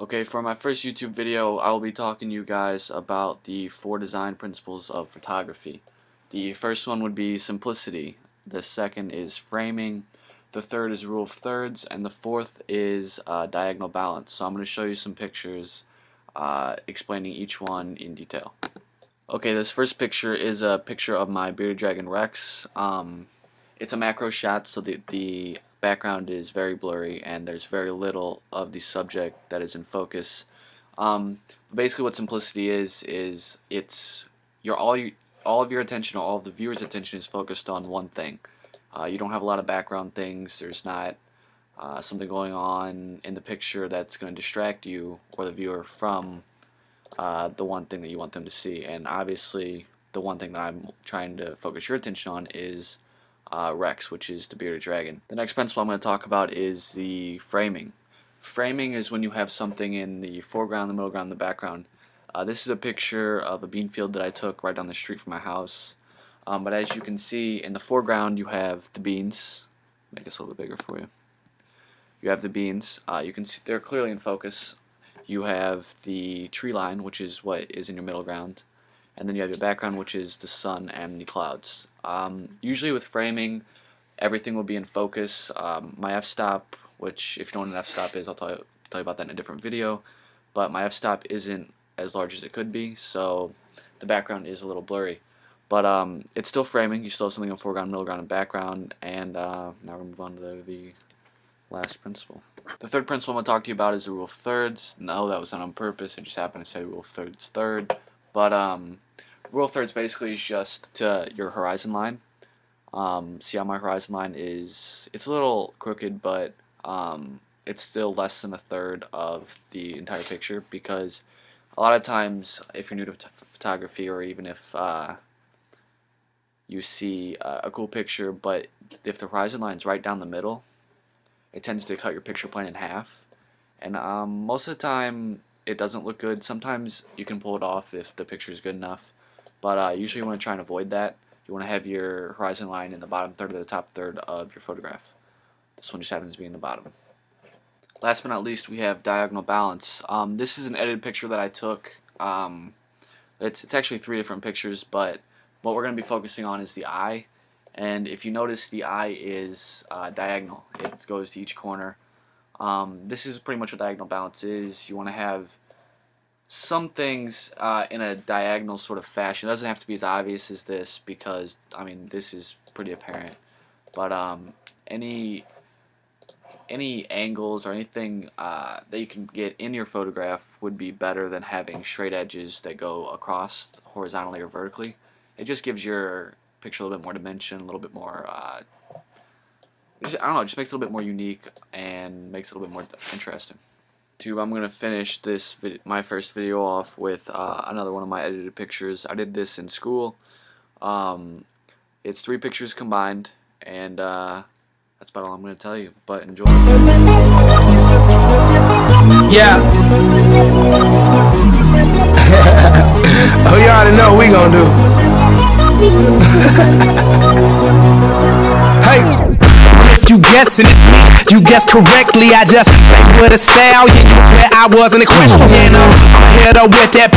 Okay, for my first YouTube video, I will be talking to you guys about the 4 design principles of photography. The first one would be simplicity, the second is framing, the third is rule of thirds, and the fourth is diagonal balance. So I'm going to show you some pictures explaining each one in detail. Okay, this first picture is a picture of my bearded dragon Rex. It's a macro shot, so the background is very blurry and there's very little of the subject that is in focus. Basically what simplicity is it's all of your attention, all of the viewer's attention is focused on one thing. You don't have a lot of background things. There's not something going on in the picture that's going to distract you or the viewer from the one thing that you want them to see. And obviously the one thing that I'm trying to focus your attention on is Rex, which is the bearded dragon. The next principle I'm going to talk about is the framing. Framing is when you have something in the foreground, the middle ground, and the background. This is a picture of a bean field that I took right down the street from my house. But as you can see, in the foreground you have the beans. Make this a little bit bigger for you. You have the beans. You can see they're clearly in focus. You have the tree line, which is what is in your middle ground. And then you have your background, which is the sun and the clouds. Usually with framing, everything will be in focus. My f-stop, which if you don't know what an f-stop is, I'll tell you about that in a different video. But my f-stop isn't as large as it could be, so the background is a little blurry. But it's still framing. You still have something in foreground, middle ground, and background. And now we're going to move on to the last principle. The third principle I'm going to talk to you about is the rule of thirds. No, that was not on purpose. I just happened to say rule of thirds third. But rule of thirds basically is just your horizon line. See how my horizon line is, it's a little crooked, but it's still less than a third of the entire picture, because a lot of times if you're new to photography, or even if you see a cool picture, but if the horizon line is right down the middle, it tends to cut your picture plane in half. And most of the time it doesn't look good. Sometimes you can pull it off if the picture is good enough, but usually you want to try and avoid that. You want to have your horizon line in the bottom third or the top third of your photograph. This one just happens to be in the bottom. Last but not least, we have diagonal balance. This is an edited picture that I took. It's actually 3 different pictures, but what we're going to be focusing on is the eye. And if you notice, the eye is diagonal. It goes to each corner. This is pretty much what diagonal balance is. You want to have some things in a diagonal sort of fashion. It doesn't have to be as obvious as this, because I mean this is pretty apparent. But any angles or anything that you can get in your photograph would be better than having straight edges that go across horizontally or vertically. It just gives your picture a little bit more dimension, a little bit more I don't know, it just makes it a little bit more unique and makes it a little bit more interesting. I'm going to finish my first video off with another one of my edited pictures. I did this in school. It's 3 pictures combined, and that's about all I'm going to tell you, but enjoy. Yeah. Oh, you already know what we gonna do. Hey. If you guessing it's me, you guessed correctly. I just played with a stallion. You swear I wasn't a question. I'ma hit her with that.